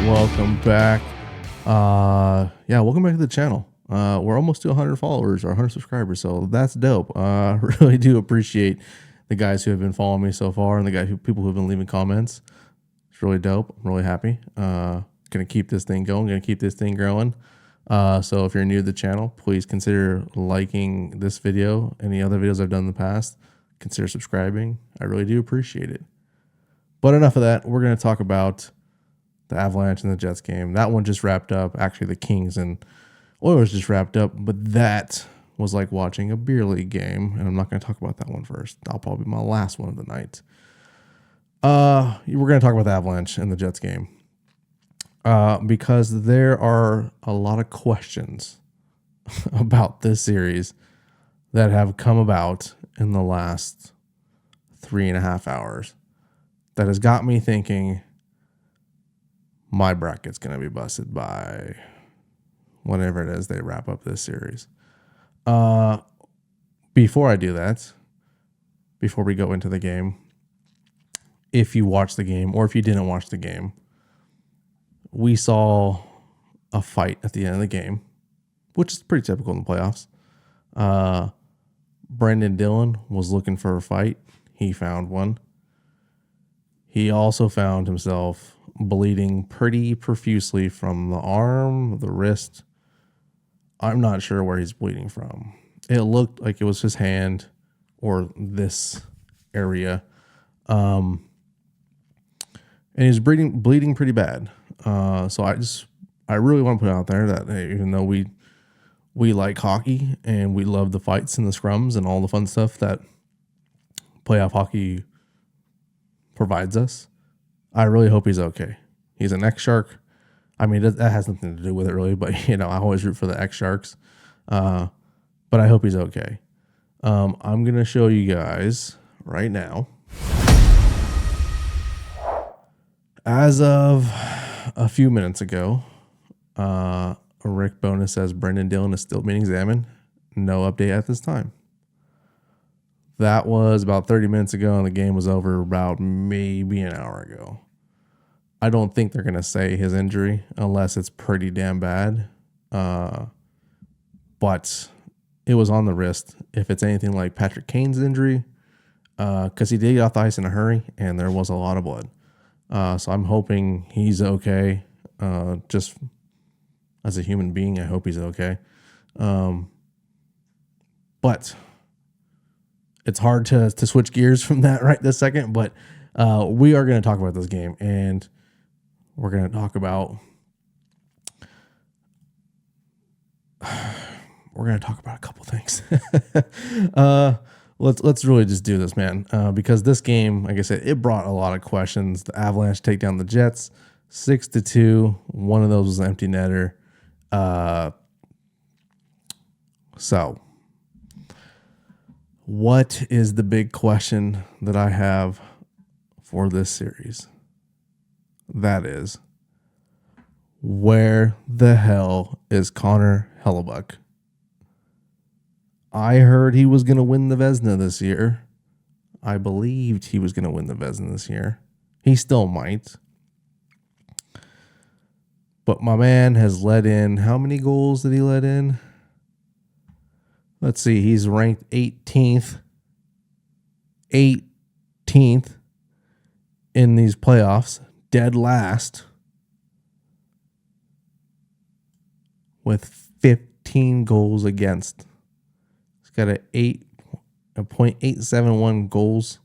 welcome back. Welcome back to the channel. We're almost to 100 followers or 100 subscribers, so that's dope. Really do appreciate the guys who have been following me so far and the people who have been leaving comments. It's really dope. I'm really happy. Gonna keep this thing going. Gonna keep this thing growing. So if you're new to the channel, please consider liking this video. Any other videos I've done in the past, consider subscribing. I really do appreciate it. But enough of that. We're gonna talk about the Avalanche and the Jets game. That one just wrapped up. Actually, the Kings and Oilers just wrapped up, but that was like watching a beer league game, and I'm not going to talk about that one first. That'll probably be my last one of the night. We're going to talk about the Avalanche and the Jets game because there are a lot of questions about this series that have come about in the last 3.5 hours that has got me thinking my bracket's going to be busted by whenever it is they wrap up this series. Before I do that, before we go into the game, if you watched the game or if you didn't watch the game, we saw a fight at the end of the game, which is pretty typical in the playoffs. Brendan Dillon was looking for a fight. He found one. He also found himself bleeding pretty profusely from the arm, the wrist. I'm not sure where he's bleeding from. It looked like it was his hand or this area. And he's bleeding pretty bad. So I really want to put out there that, hey, even though we like hockey and we love the fights and the scrums and all the fun stuff that playoff hockey provides us, I really hope he's okay. He's an ex-Shark. I mean, that has nothing to do with it really, but, I always root for the ex-Sharks. But I hope he's okay. I'm going to show you guys right now. As of a few minutes ago, Rick Bonus says Brendan Dillon is still being examined. No update at this time. That was about 30 minutes ago, and the game was over about maybe an hour ago. I don't think they're going to say his injury unless it's pretty damn bad. But it was on the wrist. If it's anything like Patrick Kane's injury, because he did get off the ice in a hurry, and there was a lot of blood. So I'm hoping he's okay. Just as a human being, I hope he's okay. But it's hard to switch gears from that right this second, but we are going to talk about this game, and we're going to talk about a couple things. Let's really just do this, man, because this game, like I said, it brought a lot of questions. The Avalanche take down the Jets 6-2. One of those was an empty netter. So what is the big question that I have for this series? That is, where the hell is Connor Hellebuyck? I heard he was going to win the Vezina this year. I believed he was going to win the Vezina this year. He still might. But my man has let in, how many goals did he let in? Let's see, he's ranked 18th. 18th in these playoffs, dead last, with 15 goals against. He's got a .871 goals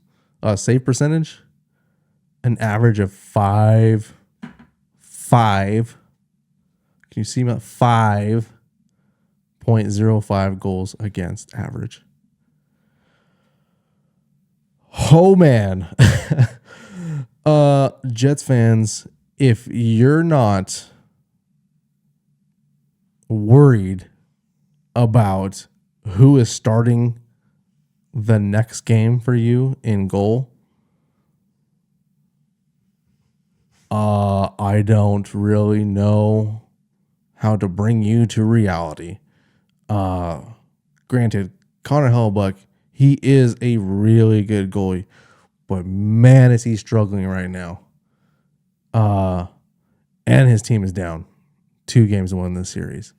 save percentage, an average of 5. Can you see my 5.05 goals against average? Oh man. Jets fans, if you're not worried about who is starting the next game for you in goal, I don't really know how to bring you to reality. Granted, Connor Hellebuyck, he is a really good goalie, but man, is he struggling right now. and his team is down 2 games to win this series.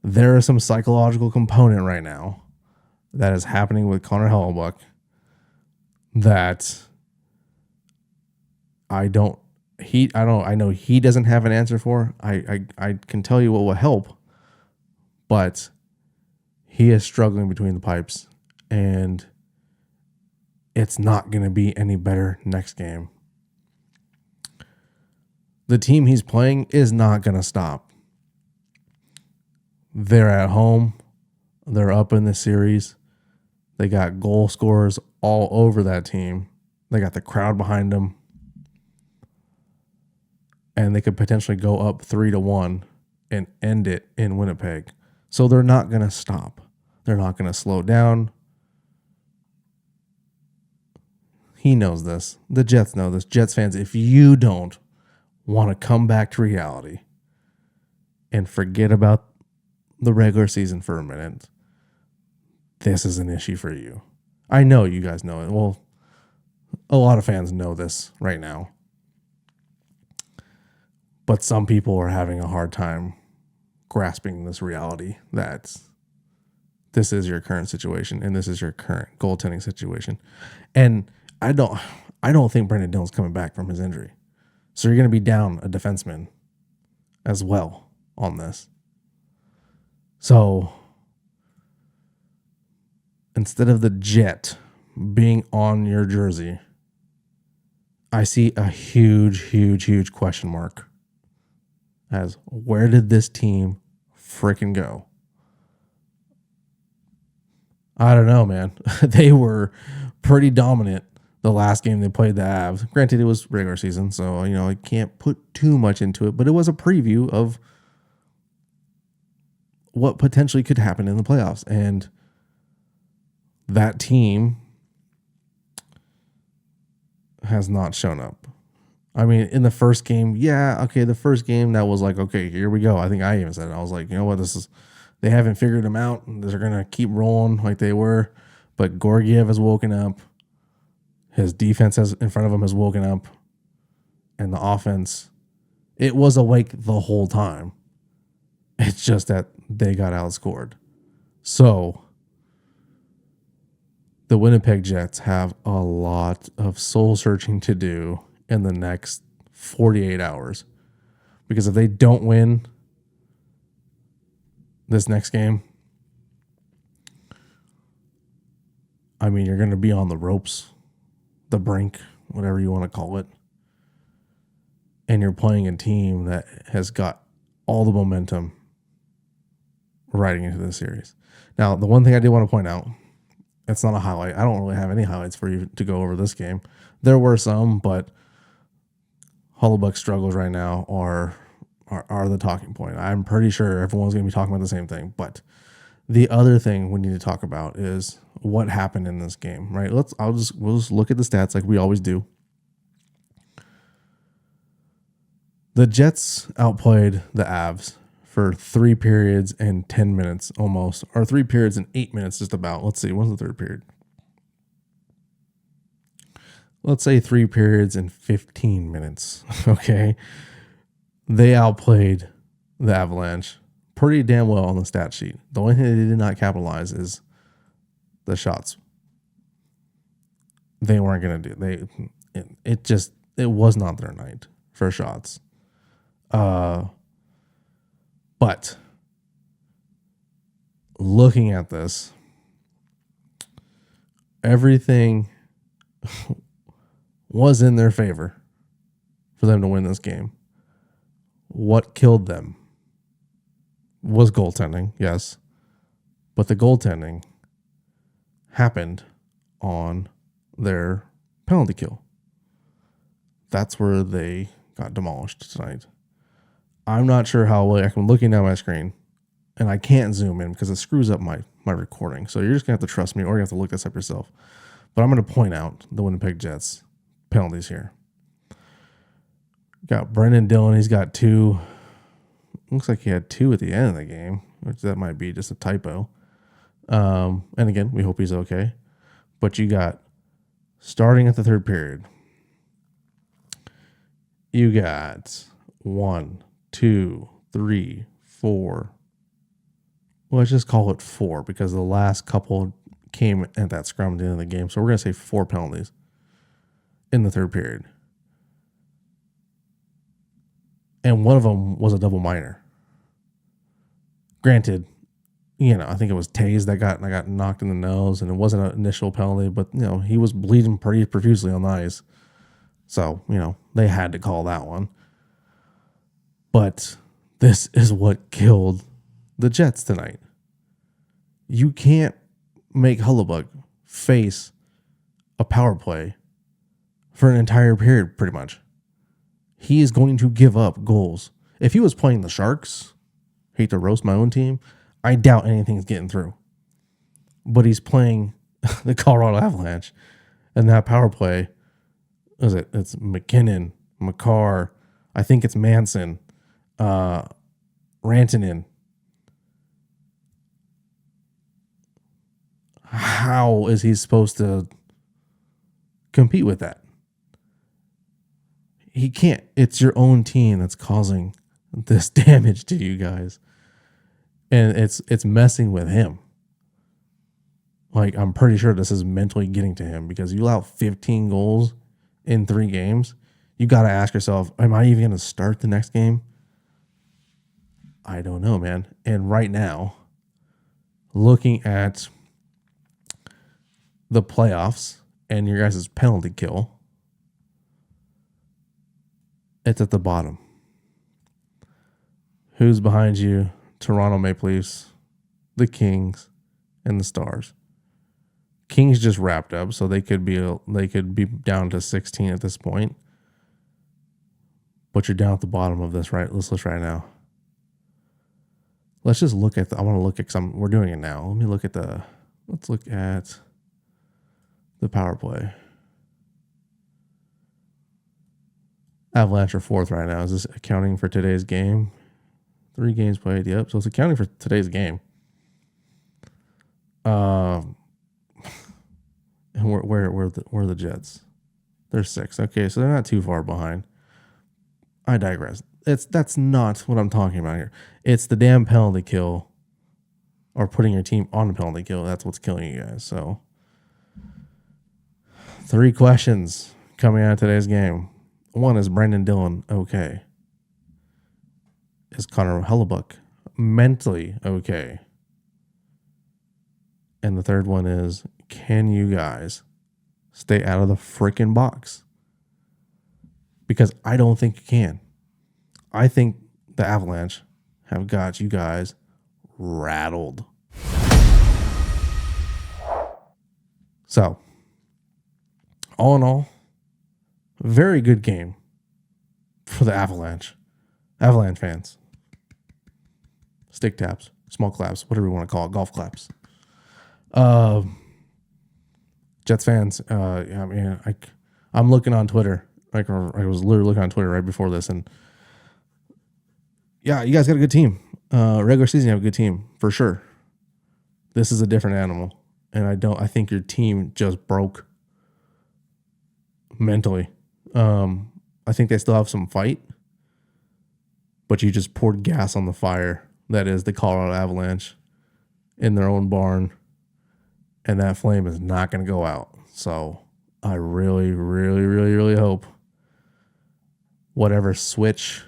There is some psychological component right now that is happening with Connor Hellebuyck that I know he doesn't have an answer for. I can tell you what will help, but he is struggling between the pipes, and it's not going to be any better next game. The team he's playing is not going to stop. They're at home. They're up in the series. They got goal scorers all over that team. They got the crowd behind them. And they could potentially go up 3-1 and end it in Winnipeg. So they're not going to stop. They're not going to slow down. He knows this. The Jets know this. Jets fans, if you don't want to come back to reality and forget about the regular season for a minute, this is an issue for you. I know you guys know it. Well, a lot of fans know this right now. But some people are having a hard time grasping this reality that this is your current situation and this is your current goaltending situation. And I don't think Brandon Dillon's coming back from his injury. So you're going to be down a defenseman as well on this. So instead of the jet being on your jersey, I see a huge question mark as where did this team freaking go? I don't know, man. They were pretty dominant the last game they played the Avs. Granted, it was regular season, so I can't put too much into it, but it was a preview of what potentially could happen in the playoffs. And that team has not shown up. I mean, in the first game, the first game that was like, okay, here we go. I think I even said it. I was like, you know what, they haven't figured them out. They're going to keep rolling like they were. But Georgiev has woken up. His defense in front of him has woken up. And the offense, it was awake the whole time. It's just that they got outscored. So the Winnipeg Jets have a lot of soul searching to do in the next 48 hours. Because if they don't win this next game, I mean, you're going to be on the ropes, the brink, whatever you want to call it. And you're playing a team that has got all the momentum riding into this series. Now, the one thing I did want to point out, it's not a highlight. I don't really have any highlights for you to go over this game. There were some, but Hellebuyck's struggles right now are the talking point. I'm pretty sure everyone's going to be talking about the same thing. But the other thing we need to talk about is what happened in this game, right? We'll just look at the stats like we always do. The Jets outplayed the Avs for 3 periods and 10 minutes almost, or 3 periods and 8 minutes just about. Let's see, when's the third period? Let's say 3 periods and 15 minutes, okay? They outplayed the Avalanche pretty damn well on the stat sheet. The only thing they did not capitalize is the shots. They weren't going to do. It was not their night for shots. But looking at this, everything was in their favor for them to win this game. What killed them was goaltending, yes. But the goaltending happened on their penalty kill. That's where they got demolished tonight. I'm not sure how well I'm looking down my screen, and I can't zoom in because it screws up my recording. So you're just going to have to trust me, or you have to look this up yourself. But I'm going to point out the Winnipeg Jets penalties here. Got Brendan Dillon. He's got 2. Looks like he had 2 at the end of the game, which that might be just a typo. And again, we hope he's okay. But you got, starting at the third period, you got 1, 2, 3, 4. Well, let's just call it 4 because the last couple came at that scrum at the end of the game. So we're going to say 4 penalties in the third period. And one of them was a double minor. Granted, I think it was Taze that got knocked in the nose, and it wasn't an initial penalty, but, he was bleeding pretty profusely on the ice. So, they had to call that one. But this is what killed the Jets tonight. You can't make Hellebuyck face a power play for an entire period, pretty much. He is going to give up goals. If he was playing the Sharks, hate to roast my own team, I doubt anything's getting through. But he's playing the Colorado Avalanche, and that power play, it's McKinnon, McCarr, I think it's Manson, Rantanen. How is he supposed to compete with that? He can't. It's your own team that's causing this damage to you guys. And it's messing with him. Like, I'm pretty sure this is mentally getting to him because you allow 15 goals in 3 games. You got to ask yourself, am I even going to start the next game? I don't know, man. And right now, looking at the playoffs and your guys' penalty kill, it's at the bottom. Who's behind you? Toronto Maple Leafs, the Kings, and the Stars. Kings just wrapped up, so they could be down to 16 at this point. But you're down at the bottom of this, right? Let's look right now. Let's just look at I want to look at some. We're doing it now. Let's look at the power play. Avalanche are 4th right now. Is this accounting for today's game? 3 games played. Yep. So it's accounting for today's game. And where are the Jets? They're 6th. Okay, so they're not too far behind. I digress. That's not what I'm talking about here. It's the damn penalty kill, or putting your team on a penalty kill. That's what's killing you guys. So 3 questions coming out of today's game. 1 is Brendan Dillon okay? Is Connor Hellebuyck mentally okay? And the third one is, can you guys stay out of the freaking box? Because I don't think you can. I think the Avalanche have got you guys rattled. So, all in all, very good game for the Avalanche. Avalanche fans. Stick taps, small claps, whatever you want to call it, golf claps. Jets fans, I'm looking on Twitter. I was literally looking on Twitter right before this, and yeah, you guys got a good team. Regular season, you have a good team for sure. This is a different animal, and I think your team just broke mentally. I think they still have some fight, but you just poured gas on the fire that is the Colorado Avalanche in their own barn, and that flame is not going to go out. So I really, really, really, really hope whatever switch,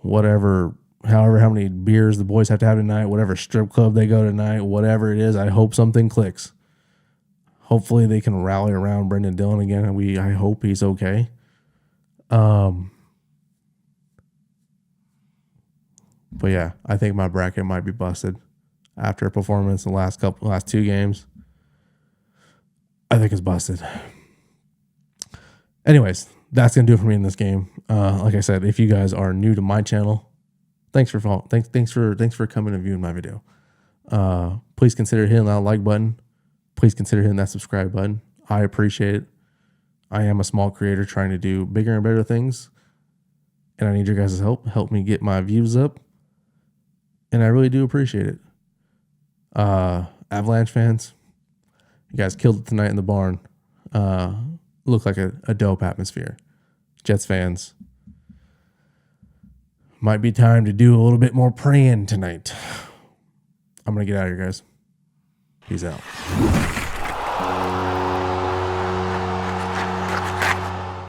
however how many beers the boys have to have tonight, whatever strip club they go tonight, whatever it is, I hope something clicks. Hopefully they can rally around Brendan Dillon again, and I hope he's okay. But yeah, I think my bracket might be busted after a performance in the last 2 games. I think it's busted. Anyways, that's gonna do it for me in this game. Like I said, if you guys are new to my channel, thanks for coming and viewing my video. Please consider hitting that like button. Please consider hitting that subscribe button. I appreciate it. I am a small creator trying to do bigger and better things, and I need your guys' help. Help me get my views up, and I really do appreciate it. Avalanche fans, you guys killed it tonight in the barn. Looked like a dope atmosphere. Jets fans, Might be time to do a little bit more praying tonight. I'm going to get out of here, guys. Peace out.